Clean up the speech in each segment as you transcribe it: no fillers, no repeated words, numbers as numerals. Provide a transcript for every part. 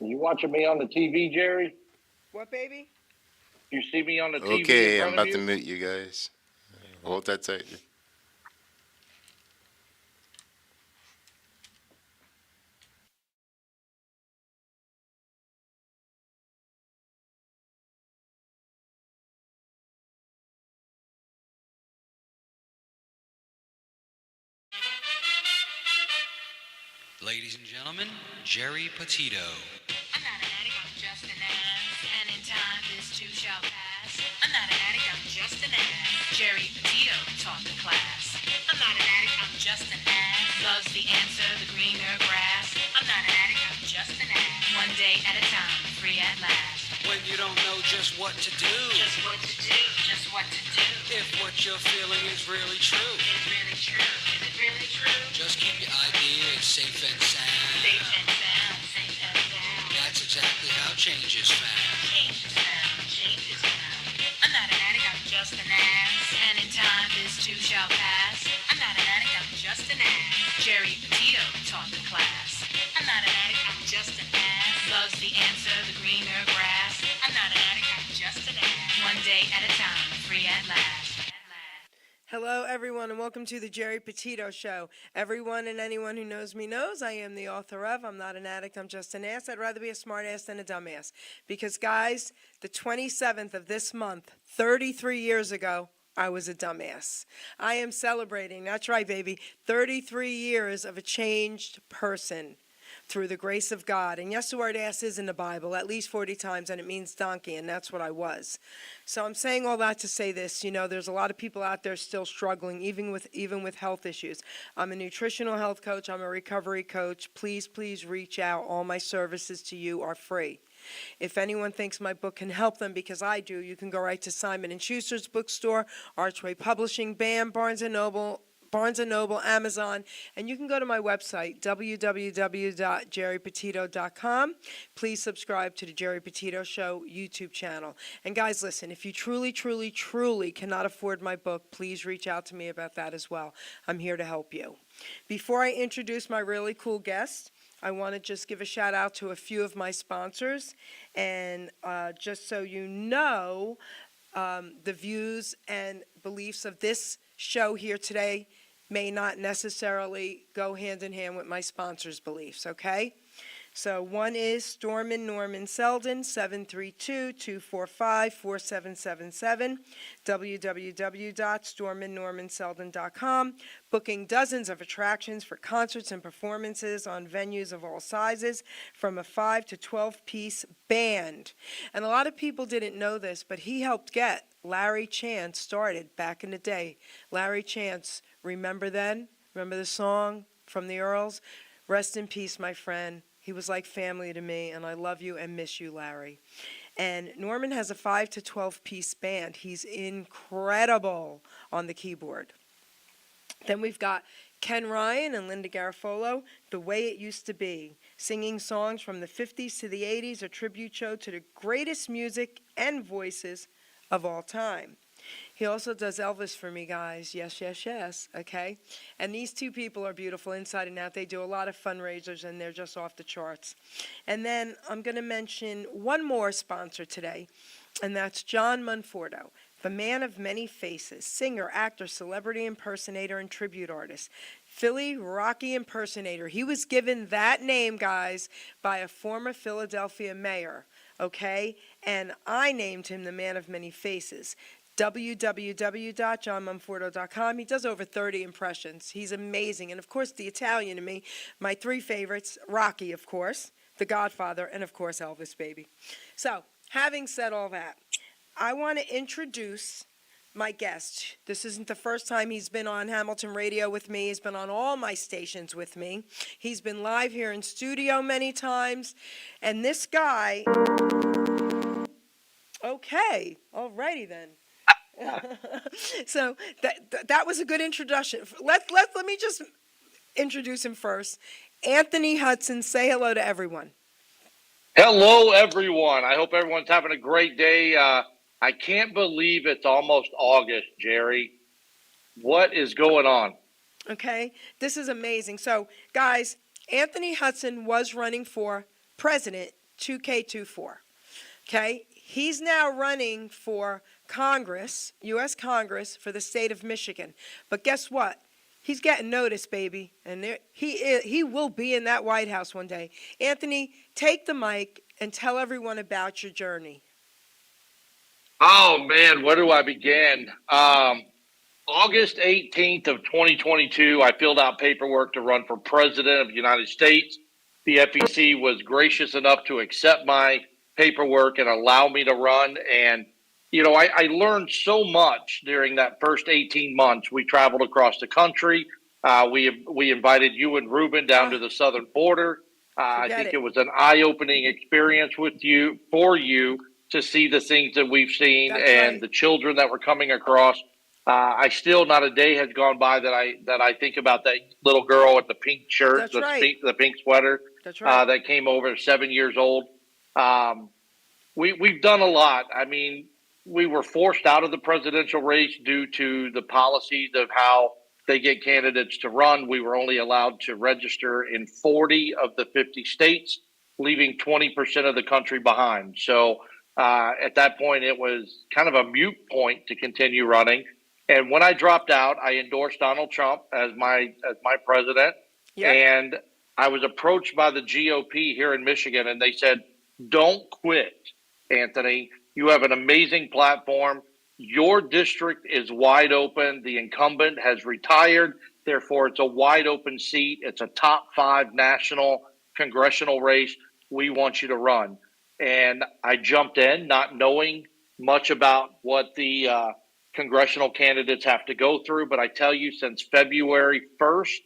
You watching me on the TV, Jerry? What, baby? You see me on the TV in Okay, I'm front of about to you? mute you guys. Hold that tight. Ladies and gentlemen, Geri Petito. I'm not an addict, I'm just an ass. And in time, this too shall pass. I'm not an addict, I'm just an ass. Geri Petito taught the class. I'm not an addict, I'm just an ass. Loves the answer, the greener grass. I'm not an addict, I'm just an ass. One day at a time, free at last. When you don't know just what to do, Just what to do, just what to do. if what you're feeling is really true, Is it really true? Is it really true? just keep your ideas safe and sound. Safe and sound, safe and sound. That's exactly how change is found. Change is found, change is found. I'm not an addict, I'm just an ass. And in time, this too shall pass. I'm not an addict, I'm just an ass. Geri Petito taught the class. I'm not an addict, I'm just an ass. Loves the answer, the greener grass. I'm not an addict, I'm just an ass. One day at a time, free at last. Hello, everyone, and welcome to the Geri Petito Show. Everyone and anyone who knows me knows I am the author of I'm Not an Addict, I'm Just an Ass. I'd rather be a smart ass than a dumbass. Because, guys, the 27th of this month, 33 years ago, I was a dumbass. I am celebrating, that's right, baby, 33 years of a changed person through the grace of God. And yes, the word ass is in the Bible at least 40 times, and it means donkey, and that's what I was. So I'm saying all that to say this, there's a lot of people out there still struggling, even with health issues. I'm a nutritional health coach. I'm a recovery coach. Please, please reach out. All my services to you are free. If anyone thinks my book can help them, because I do, you can go right to Simon & Schuster's bookstore, Archway Publishing, BAM, Barnes & Noble, Amazon, and you can go to my website, www.geripetito.com. Please subscribe to the Geri Petito Show YouTube channel. And guys, listen, if you truly, truly, truly cannot afford my book, please reach out to me about that as well. I'm here to help you. Before I introduce my really cool guest, I want to just give a shout out to a few of my sponsors. And just so you know, the views and beliefs of this show here today may not necessarily go hand in hand with my sponsors' beliefs, okay? So one is Storm and Norman Selden, 732-245-4777, www.stormandnormanselden.com, booking dozens of attractions for concerts and performances on venues of all sizes, from a 5 to 12-piece band. And a lot of people didn't know this, but he helped get Larry Chance started back in the day. Larry Chance, remember then? Remember the song from the Earls? Rest in peace, my friend. He was like family to me, and I love you and miss you, Larry. And Norman has a 5 to 12-piece band. He's incredible on the keyboard. Then we've got Ken Ryan and Linda Garofalo, The Way It Used to Be, singing songs from the 50s to the 80s, a tribute show to the greatest music and voices of all time. He also does Elvis for me, guys. Yes, yes, yes, okay? And these two people are beautiful inside and out. They do a lot of fundraisers, and they're just off the charts. And then I'm going to mention one more sponsor today, and that's John Monforto, the man of many faces, singer, actor, celebrity impersonator, and tribute artist. Philly Rocky impersonator. He was given that name, guys, by a former Philadelphia mayor, okay? And I named him the man of many faces. www.johnmonforto.com. He does over 30 impressions. He's amazing. And, of course, the Italian in me, my three favorites, Rocky, of course, The Godfather, and, of course, Elvis, baby. So, having said all that, I want to introduce my guest. This isn't the first time he's been on Hamilton Radio with me. He's been on all my stations with me. He's been live here in studio many times. And this guy... Okay, all righty then. So that was a good introduction. Let me just introduce him first. Anthony Hudson, say hello to everyone. Hello, everyone. I hope everyone's having a great day. I can't believe it's almost August, Jerry. What is going on? Okay, this is amazing. So, guys, Anthony Hudson was running for president 2K24. Okay? He's now running for Congress, U.S. Congress, for the state of Michigan. But guess what? He's getting noticed, baby, and he will be in that White House one day. Anthony, take the mic and tell everyone about your journey. Oh man, where do I begin? August 18th of 2022, I filled out paperwork to run for president of the United States. The FEC was gracious enough to accept my paperwork and allow me to run. And, I learned so much during that first 18 months. We traveled across the country. We invited you and Ruben down to the southern border. I think it was an eye-opening experience for you to see the things that we've seen. That's and right. the children that were coming across. I still, not a day has gone by that I think about that little girl with the pink shirt, That's right. the pink sweater That's right. that came over, 7 years old. We've done a lot. I mean, we were forced out of the presidential race due to the policies of how they get candidates to run. We were only allowed to register in 40 of the 50 states, leaving 20% of the country behind. So at that point, it was kind of a moot point to continue running. And when I dropped out, I endorsed Donald Trump as my president. Yep. And I was approached by the GOP here in Michigan, and they said, "Don't quit, Anthony. You have an amazing platform. Your district is wide open. The incumbent has retired. Therefore, it's a wide open seat. It's a top 5 national congressional race. We want you to run." And I jumped in, not knowing much about what the congressional candidates have to go through. But I tell you, since February 1st,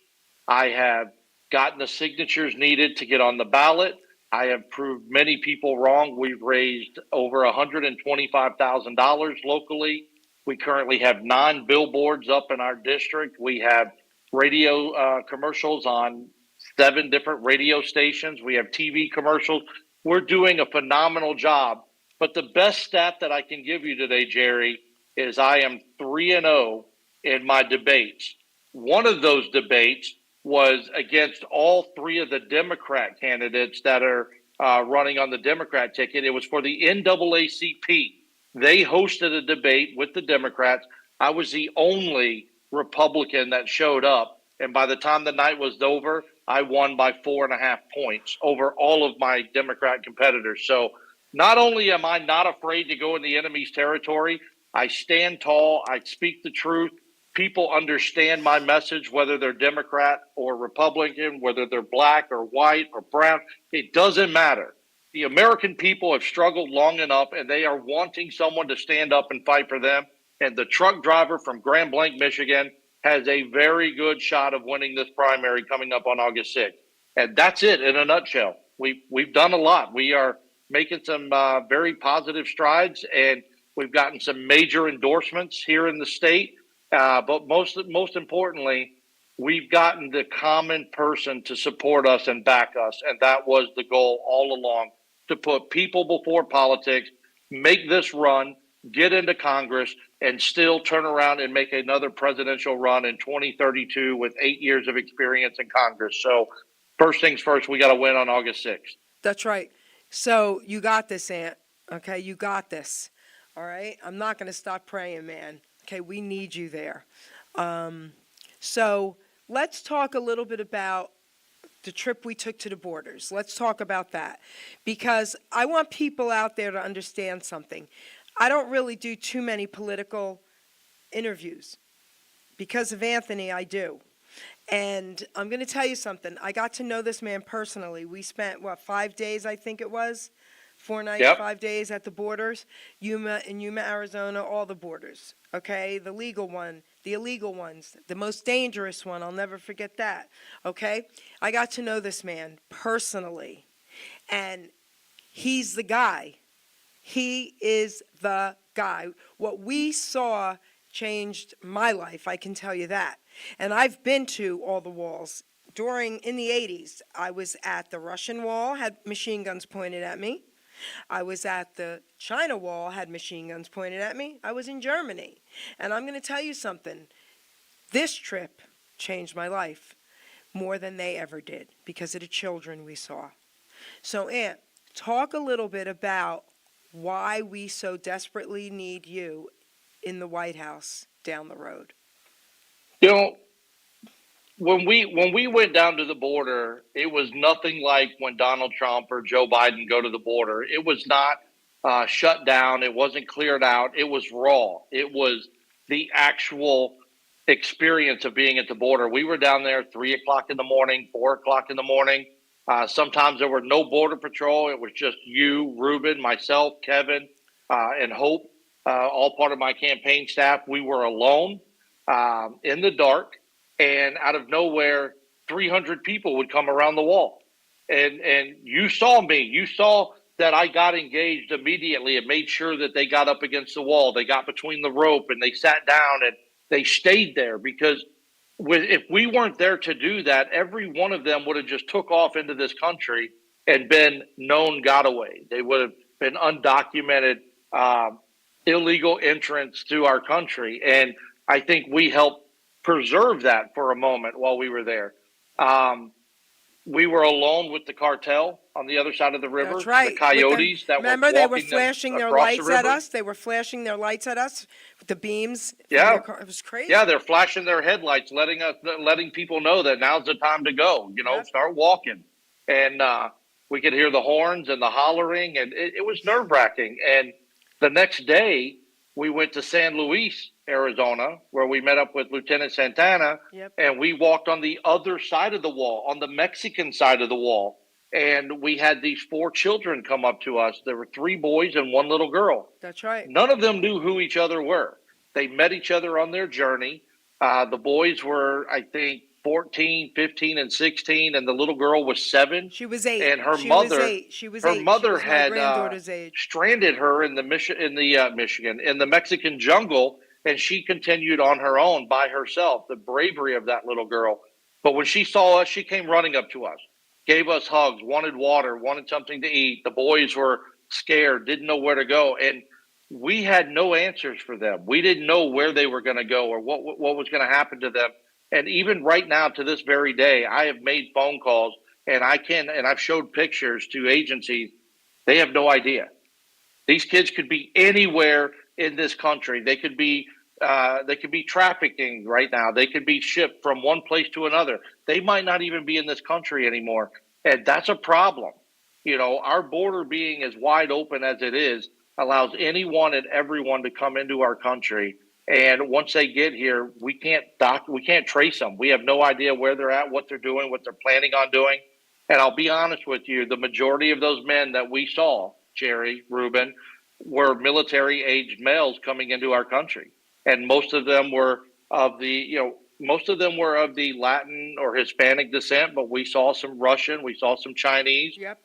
I have gotten the signatures needed to get on the ballot. I have proved many people wrong. We've raised over $125,000 locally. We currently have 9 billboards up in our district. We have radio commercials on 7 different radio stations. We have TV commercials. We're doing a phenomenal job. But the best stat that I can give you today, Jerry, is I am 3-0 in my debates. One of those debates was against all 3 of the Democrat candidates that are running on the Democrat ticket. It was for the NAACP. They hosted a debate with the Democrats. I was the only Republican that showed up. And by the time the night was over, I won by 4.5 points over all of my Democrat competitors. So not only am I not afraid to go in the enemy's territory, I stand tall. I speak the truth. People understand my message, whether they're Democrat or Republican, whether they're black or white or brown. It doesn't matter. The American people have struggled long enough, and they are wanting someone to stand up and fight for them. And the truck driver from Grand Blanc, Michigan, has a very good shot of winning this primary coming up on August 6th. And that's it in a nutshell. We've done a lot. We are making some very positive strides, and we've gotten some major endorsements here in the state. But most importantly, we've gotten the common person to support us and back us. And that was the goal all along, to put people before politics, make this run, get into Congress, and still turn around and make another presidential run in 2032 with 8 years of experience in Congress. So first things first, we got to win on August 6th. That's right. So you got this, Ant. Okay, you got this. All right? I'm not going to stop praying, man. Okay, we need you there. So let's talk a little bit about the trip we took to the borders. Let's talk about that, because I want people out there to understand something. I don't really do too many political interviews. Because of Anthony, I do. And I'm going to tell you something. I got to know this man personally. We spent, 5 days, I think it was? 4 nights, Yep. 5 days at the borders. Yuma, Arizona, all the borders. Okay? The legal one, the illegal ones, the most dangerous one. I'll never forget that. Okay? I got to know this man personally. And he's the guy. He is the guy. What we saw changed my life, I can tell you that. And I've been to all the walls. In the 80s, I was at the Russian wall, had machine guns pointed at me. I was at the China wall, had machine guns pointed at me. I was in Germany. And I'm going to tell you something. This trip changed my life more than they ever did because of the children we saw. So, Aunt, Talk a little bit about why we so desperately need you in the White House down the road. You know, when we went down to the border, it was nothing like when Donald Trump or Joe Biden go to the border. It was not shut down. It wasn't cleared out. It was raw. It was the actual experience of being at the border. We were down there 3 o'clock in the morning, 4 o'clock in the morning. Sometimes there were no border patrol. It was just you, Ruben, myself, Kevin, and Hope, all part of my campaign staff. We were alone in the dark, and out of nowhere, 300 people would come around the wall. And you saw me. You saw that I got engaged immediately and made sure that they got up against the wall. They got between the rope and they sat down and they stayed there, because if we weren't there to do that, every one of them would have just took off into this country and been known gotaway. They would have been undocumented, illegal entrants to our country. And I think we helped preserve that for a moment while we were there. We were alone with the cartel on the other side of the river. That's right. The coyotes that Remember, were they were walking flashing their across the lights at river. us. They were flashing their lights at us with the beams. from Yeah. their car. It was crazy. Yeah, they're flashing their headlights, letting people know that now's the time to go. Yep. Start walking. And we could hear the horns and the hollering, and it was nerve wracking. And the next day, we went to San Luis, Arizona, where we met up with Lieutenant Santana, Yep. and we walked on the other side of the wall, on the Mexican side of the wall. And we had these 4 children come up to us. There were 3 boys and 1 little girl. That's right. None of them knew who each other were. They met each other on their journey. The boys were, I think, 14, 15, and 16, and the little girl was 7. She was 8. And her She mother, was 8. She was her 8. mother She was had my granddaughter's age. stranded her in the Michigan, in the Mexican jungle, and she continued on her own by herself. The bravery of that little girl. But when she saw us, she came running up to us, gave us hugs, wanted water, wanted something to eat. The boys were scared, didn't know where to go, and we had no answers for them. We didn't know where they were going to go or what was going to happen to them. And even right now, to this very day, I have made phone calls, and I've showed pictures to agencies. They have no idea. These kids could be anywhere in this country. They could be trafficking right now. They could be shipped from one place to another. They might not even be in this country anymore. And that's a problem. Our border being as wide open as it is allows anyone and everyone to come into our country. And once they get here, we can't trace them. We have no idea where they're at, what they're doing, what they're planning on doing. And I'll be honest with you, the majority of those men that we saw, Jerry, Ruben, were military-aged males coming into our country. And most of them were of the Latin or Hispanic descent, but we saw some Russian, we saw some Chinese. Yep.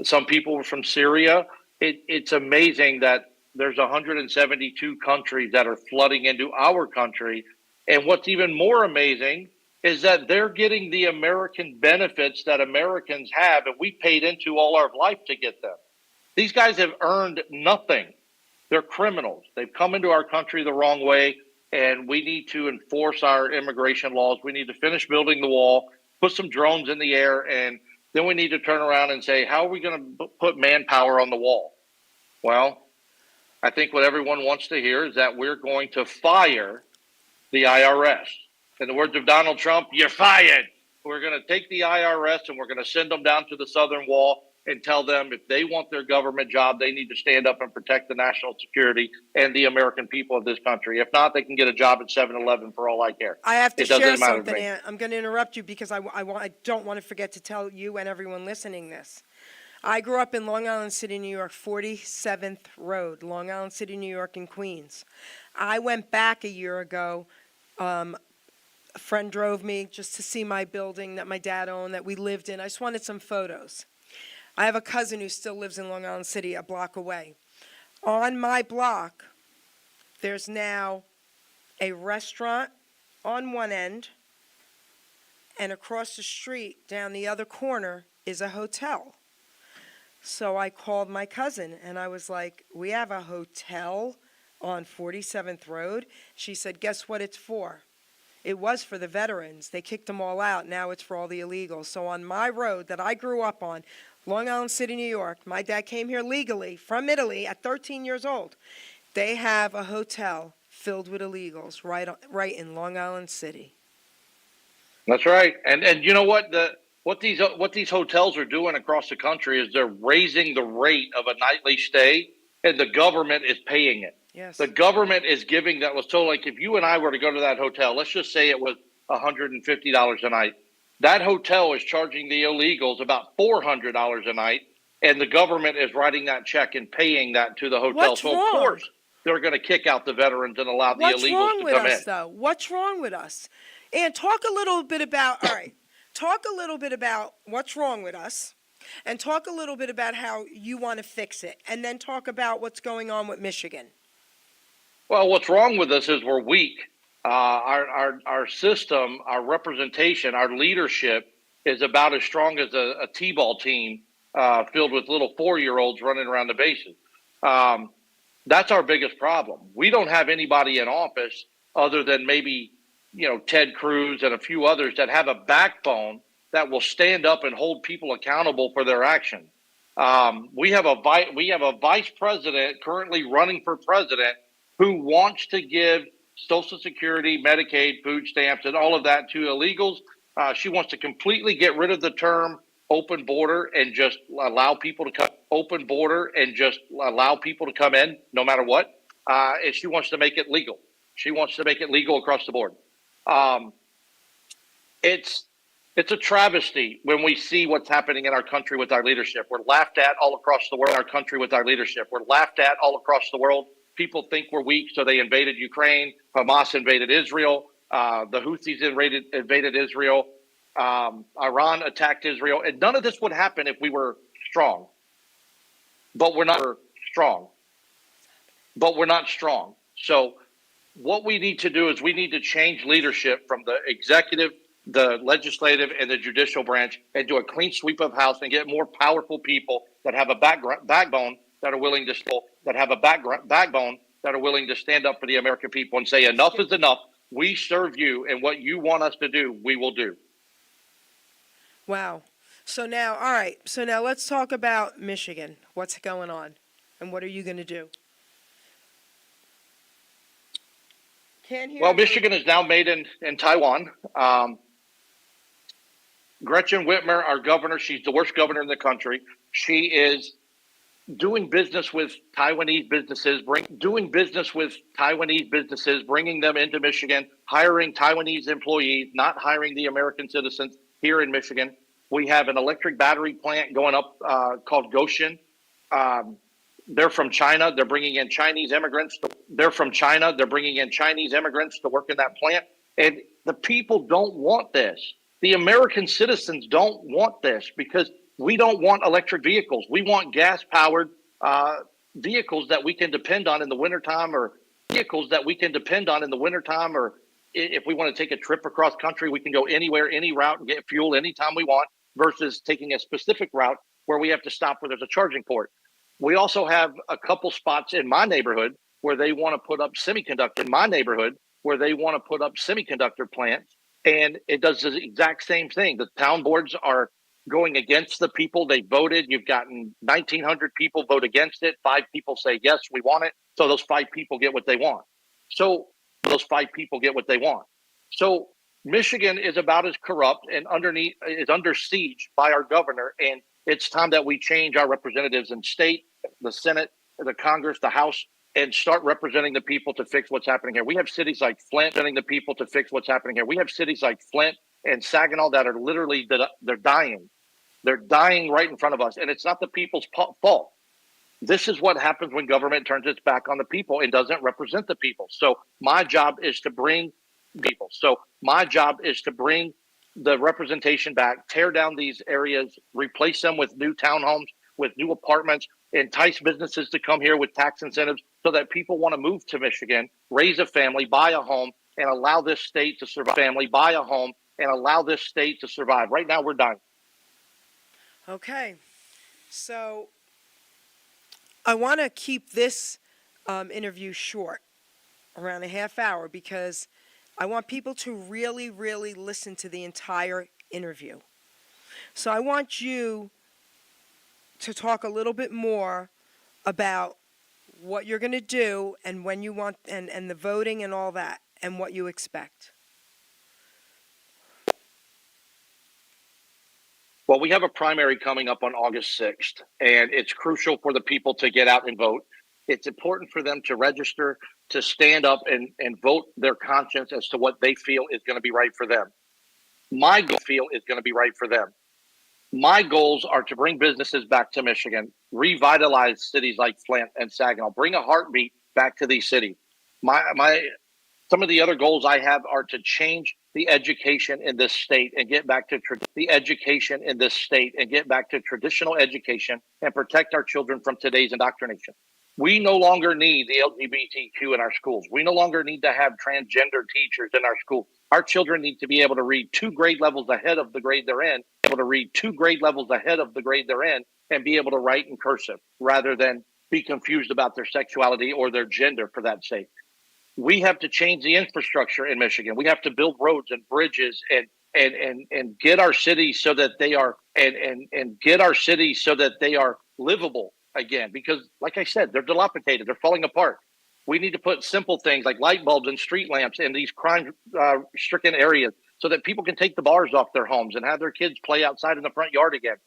Some people were from Syria. It's amazing that there's 172 countries that are flooding into our country. And what's even more amazing is that they're getting the American benefits that Americans have, and we paid into all our life to get them. These guys have earned nothing. They're criminals. They've come into our country the wrong way, and we need to enforce our immigration laws. We need to finish building the wall, put some drones in the air, and then we need to turn around and say, how are we going to put manpower on the wall? Well, I think what everyone wants to hear is that we're going to fire the IRS. In the words of Donald Trump, you're fired. We're going to take the IRS and we're going to send them down to the southern wall and tell them if they want their government job, they need to stand up and protect the national security and the American people of this country. If not, they can get a job at 7-Eleven for all I care. I have to It doesn't share matter to something, me. Ann. I'm going to interrupt you because I don't want to forget to tell you and everyone listening this. I grew up in Long Island City, New York, 47th Road, Long Island City, New York, in Queens. I went back a year ago. A friend drove me just to see my building that my dad owned, that we lived in. I just wanted some photos. I have a cousin who still lives in Long Island City, a block away. On my block, there's now a restaurant on one end, and across the street, down the other corner, is a hotel. So I called my cousin, and I was like, we have a hotel on 47th Road? She said, guess what it's for? It was for the veterans. They kicked them all out. Now it's for all the illegals. So on my road that I grew up on, Long Island City, New York. My dad came here legally from Italy at 13 years old. They have a hotel filled with illegals right in Long Island City. That's right. And you know what what these hotels are doing across the country is they're raising the rate of a nightly stay, and the government is paying it. Yes. The government is giving that. So, like, if you and I were to go to that hotel, let's just say it was $150 a night. That hotel is charging the illegals about $400 a night, and the government is writing that check and paying that to the hotel. What's so, wrong? of course, they're going to kick out the veterans and allow the What's illegals wrong to with come us, in. though? What's wrong with us? And talk a little bit about, all right, talk a little bit about what's wrong with us, and talk a little bit about how you want to fix it, and then talk about what's going on with Michigan. Well, what's wrong with us is we're weak. Our system, our representation, our leadership is about as strong as a T-ball team filled with little 4-year-olds running around the bases. That's our biggest problem. We don't have anybody in office other than maybe Ted Cruz and a few others that have a backbone that will stand up and hold people accountable for their actions. We have a vice president currently running for president who wants to give Social Security, Medicaid, food stamps, and all of that to illegals. She wants to completely get rid of the term open border and just allow people to come in no matter what. And she wants to make it legal. She wants to make it legal across the board. It's a travesty when we see what's happening in our country with our leadership. We're laughed at all across the world. Our country with our leadership. We're laughed at all across the world. People think we're weak, so they invaded Ukraine. Hamas invaded Israel. The Houthis invaded Israel. Iran attacked Israel. And none of this would happen if we were strong. But we're not strong. So what we need to do is we need to change leadership from the executive, the legislative, and the judicial branch, and do a clean sweep of house and get more powerful people that have a backbone that are willing to stand up for the American people and say enough is enough. We serve you, and what you want us to do, we will do. Wow. So now, all right. So now let's talk about Michigan. What's going on, and what are you going to do? Can't hear. Well, you. Michigan is now made in Taiwan. Gretchen Whitmer, our governor, she's the worst governor in the country. She is doing business with Taiwanese businesses, bringing them into Michigan, hiring Taiwanese employees, not hiring the American citizens here in Michigan. We have an electric battery plant going up called Goshen. They're from China. They're bringing in Chinese immigrants. To work in that plant. And the people don't want this. The American citizens don't want this because we don't want electric vehicles. We want gas-powered vehicles that we can depend on in the wintertime, or if we want to take a trip across country, we can go anywhere, any route, and get fuel anytime we want, versus taking a specific route where we have to stop where there's a charging port. We also have a couple spots in my neighborhood where they want to put up semiconductor plants, and it does the exact same thing. The town boards are going against the people. They voted. You've gotten 1,900 people vote against it. 5 people say, yes, we want it. So those 5 people get what they want. So Michigan is about as corrupt and is under siege by our governor. And it's time that we change our representatives in state, the Senate, the Congress, the House, and start representing the people to fix what's happening here. We have cities like Flint and Saginaw that are literally, they're dying. They're dying right in front of us, and it's not the people's fault. This is what happens when government turns its back on the people and doesn't represent the people. So my job is to bring the representation back, tear down these areas, replace them with new townhomes, with new apartments, entice businesses to come here with tax incentives so that people want to move to Michigan, raise a family, buy a home, and allow this state to survive. Right now, we're dying. Okay. So I want to keep this interview short, around a half hour, because I want people to really, really listen to the entire interview. So I want you to talk a little bit more about what you're going to do and when you want, and the voting and all that, and what you expect. Well, we have a primary coming up on August 6th, and it's crucial for the people to get out and vote. It's important for them to register, to stand up and vote their conscience as to what they feel is going to be right for them. My goal feel is going to be right for them. My goals are to bring businesses back to Michigan, revitalize cities like Flint and Saginaw, bring a heartbeat back to these cities. Some of the other goals I have are to change the education in this state and get back to traditional education and protect our children from today's indoctrination. We no longer need the LGBTQ in our schools. We no longer need to have transgender teachers in our schools. Our children need to be able to read 2 grade levels ahead of the grade they're in, and be able to write in cursive rather than be confused about their sexuality or their gender for that sake. We have to change the infrastructure in Michigan. We have to build roads and bridges and get our cities so that they are livable again. Because, like I said, they're dilapidated. They're falling apart. We need to put simple things like light bulbs and street lamps in these crime-stricken areas so that people can take the bars off their homes and have their kids play outside in the front yard again.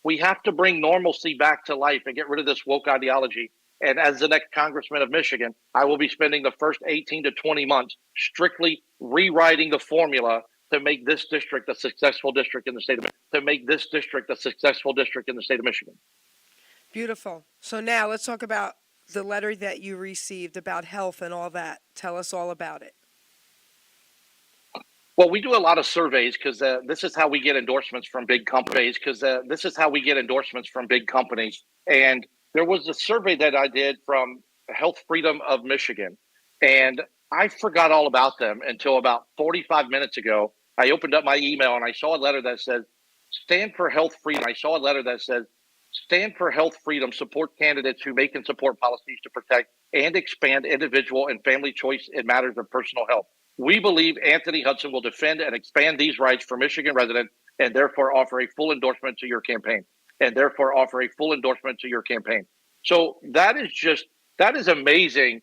We have to bring normalcy back to life and get rid of this woke ideology. And as the next congressman of Michigan, I will be spending the first 18 to 20 months strictly rewriting the formula to make this district a successful district in the state of Michigan. Beautiful. So now let's talk about the letter that you received about health and all that. Tell us all about it. Well, we do a lot of surveys because this is how we get endorsements from big companies. And there was a survey that I did from Health Freedom of Michigan, and I forgot all about them until about 45 minutes ago. I opened up my email and I saw a letter that says, "Stand for Health Freedom." "Stand for health freedom, support candidates who make and support policies to protect and expand individual and family choice in matters of personal health. We believe Anthony Hudson will defend and expand these rights for Michigan residents and therefore offer a full endorsement to your campaign." So that is amazing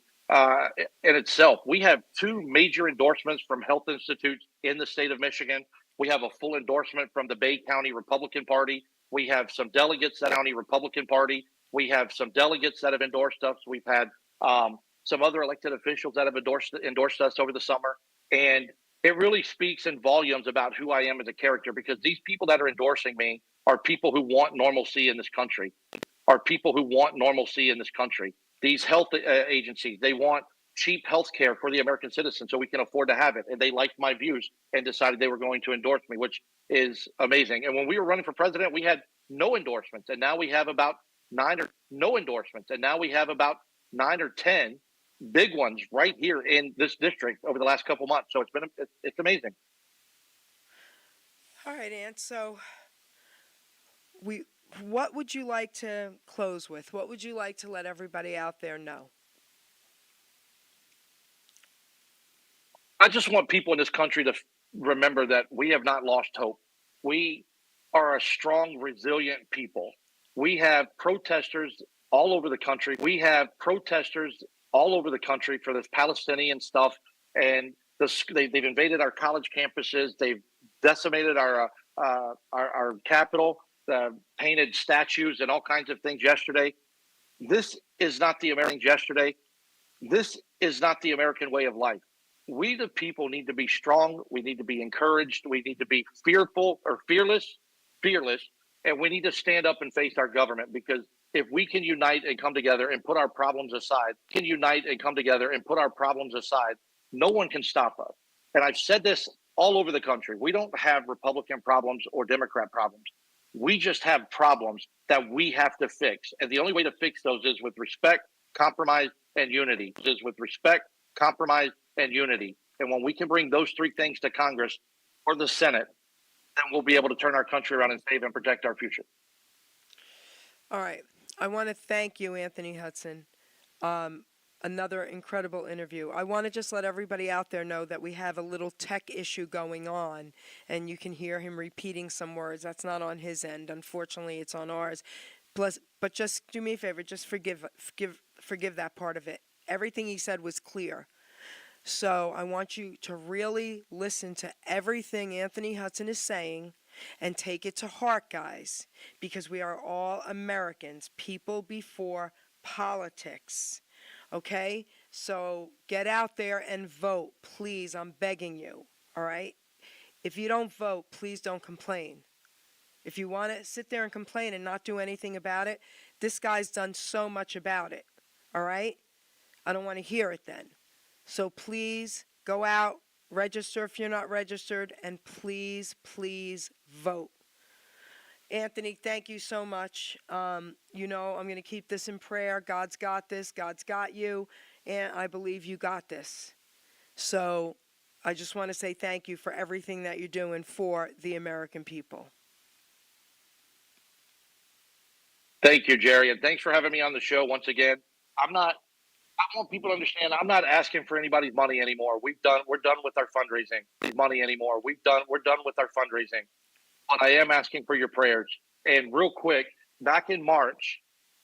in itself. We have 2 major endorsements from health institutes in the state of Michigan. We have a full endorsement from the Bay County Republican Party. We have some delegates that have endorsed us. We've had some other elected officials that have endorsed us over the summer. And it really speaks in volumes about who I am as a character, because these people that are endorsing me are people who want normalcy in this country. These health agencies, they want cheap health care for the American citizen so we can afford to have it. And they liked my views and decided they were going to endorse me, which is amazing. And when we were running for president, we had no endorsements. And now we have about 9 or 10 big ones right here in this district over the last couple months. So it's amazing. All right, Ant. So what would you like to close with? What would you like to let everybody out there know? I just want people in this country to remember that we have not lost hope. We are a strong, resilient people. We have protesters all over the country. For this Palestinian stuff, and they've invaded our college campuses. They've decimated our Capitol, painted statues and all kinds of things yesterday. This is not the American way of life. We, the people, need to be strong. We need to be encouraged. We need to be fearless, and we need to stand up and face our government, because if we can unite and come together and put our problems aside, no one can stop us. And I've said this all over the country. We don't have Republican problems or Democrat problems. We just have problems that we have to fix. And the only way to fix those is with respect, compromise, and unity. And when we can bring those 3 things to Congress or the Senate, then we'll be able to turn our country around and save and protect our future. All right. I want to thank you, Anthony Hudson. another incredible interview. I want to just let everybody out there know that we have a little tech issue going on, and you can hear him repeating some words. That's not on his end. Unfortunately, it's on ours. Plus, but just do me a favor, just forgive that part of it. Everything he said was clear. So I want you to really listen to everything Anthony Hudson is saying and take it to heart, guys, because we are all Americans, people before politics. Okay? So get out there and vote, please. I'm begging you. All right? If you don't vote, please don't complain. If you want to sit there and complain and not do anything about it, this guy's done so much about it. All right? I don't want to hear it then. So please go out, register if you're not registered, and please, please vote. Anthony, thank you so much. You know, I'm going to keep this in prayer. God's got this. God's got you. And I believe you got this. So I just want to say thank you for everything that you're doing for the American people. Thank you, Jerry, and thanks for having me on the show once again. I want people to understand I'm not asking for anybody's money anymore. We're done with our fundraising. Money anymore. We're done with our fundraising. But I am asking for your prayers. And real quick, back in March,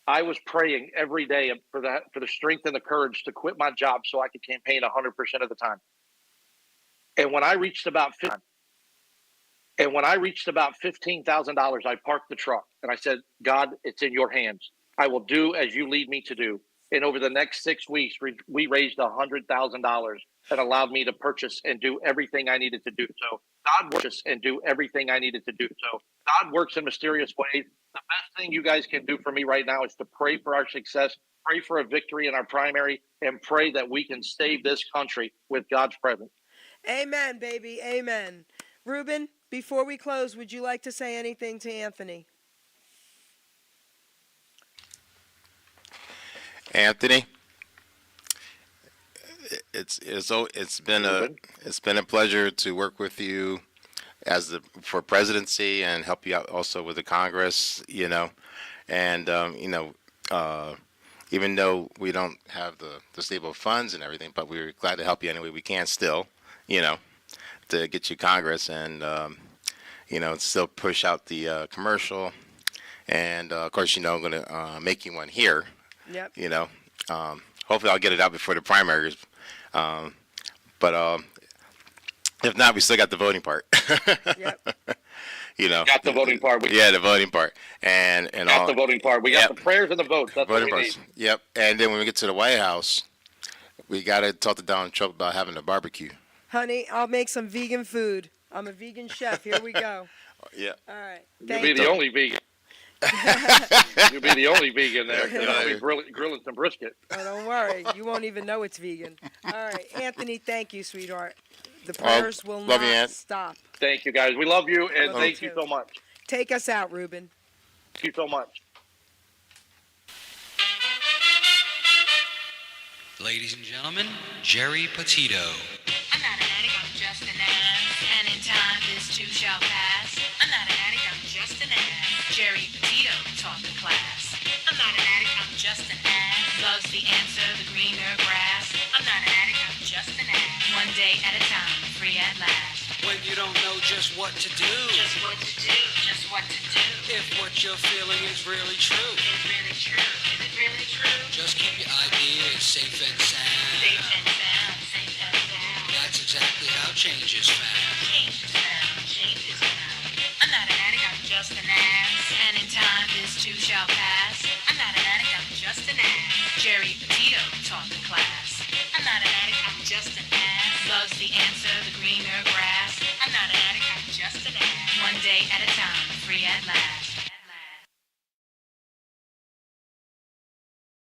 I was praying every day for the strength and the courage to quit my job so I could campaign 100% of the time. And when I reached about $15,000, I parked the truck and I said, God, it's in your hands. I will do as you lead me to do. And over the next 6 weeks, we raised $100,000 that allowed me to purchase and do everything I needed to do. So God works and do everything I needed to do. So God works in mysterious ways. The best thing you guys can do for me right now is to pray for our success, pray for a victory in our primary, and pray that we can save this country with God's presence. Amen, baby. Amen. Ruben, before we close, would you like to say anything to Anthony? Anthony, it's been a pleasure to work with you for presidency and help you out also with the Congress, you know, and even though we don't have the stable funds and everything, but we're glad to help you any way we can still, you know, to get you Congress and still push out the commercial, and of course, I'm going to make you one here. Yep. Hopefully I'll get it out before the primaries. But if not, we still got the voting part. Yep. Got the voting part. The voting part. And got the voting part. We got the prayers and the votes. That's voting what we parts. need. Yep. And then when we get to the White House, we got to talk to Donald Trump about having a barbecue. Honey, I'll make some vegan food. I'm a vegan chef. Here we go. Yeah. All right. You'll be the only vegan. You'll be the only vegan there. I'll be grilling some brisket. Oh, don't worry. You won't even know it's vegan. All right. Anthony, thank you, sweetheart. The prayers will not stop. Thank you, guys. We love you, and thank you so much. Take us out, Ruben. Thank you so much. Ladies and gentlemen, Geri Petito. I'm not an addict, I'm just an ass. And in time, this too shall pass. I'm not an addict, I'm just an ass. Geri Petito taught the class. I'm not an addict, I'm just an ass. Loves the answer, the greener grass. I'm not an addict, I'm just an ass. One day at a time, free at last. When you don't know just what to do. Just what to do, just what to do. If what you're feeling is really true. Is really true, is it really true? Just keep your ideas safe and sound. Safe and sound, safe and sound. That's exactly how change is found. Change is found, change is found. I'm not an addict, I'm just an ass. And in time, this too shall pass. I'm not an addict, I'm just an ass. Geri Petito taught the class. I'm not an addict, I'm just an ass. Loves the answer, the greener grass. I'm not an addict, I'm just an ass. One day at a time, free at last.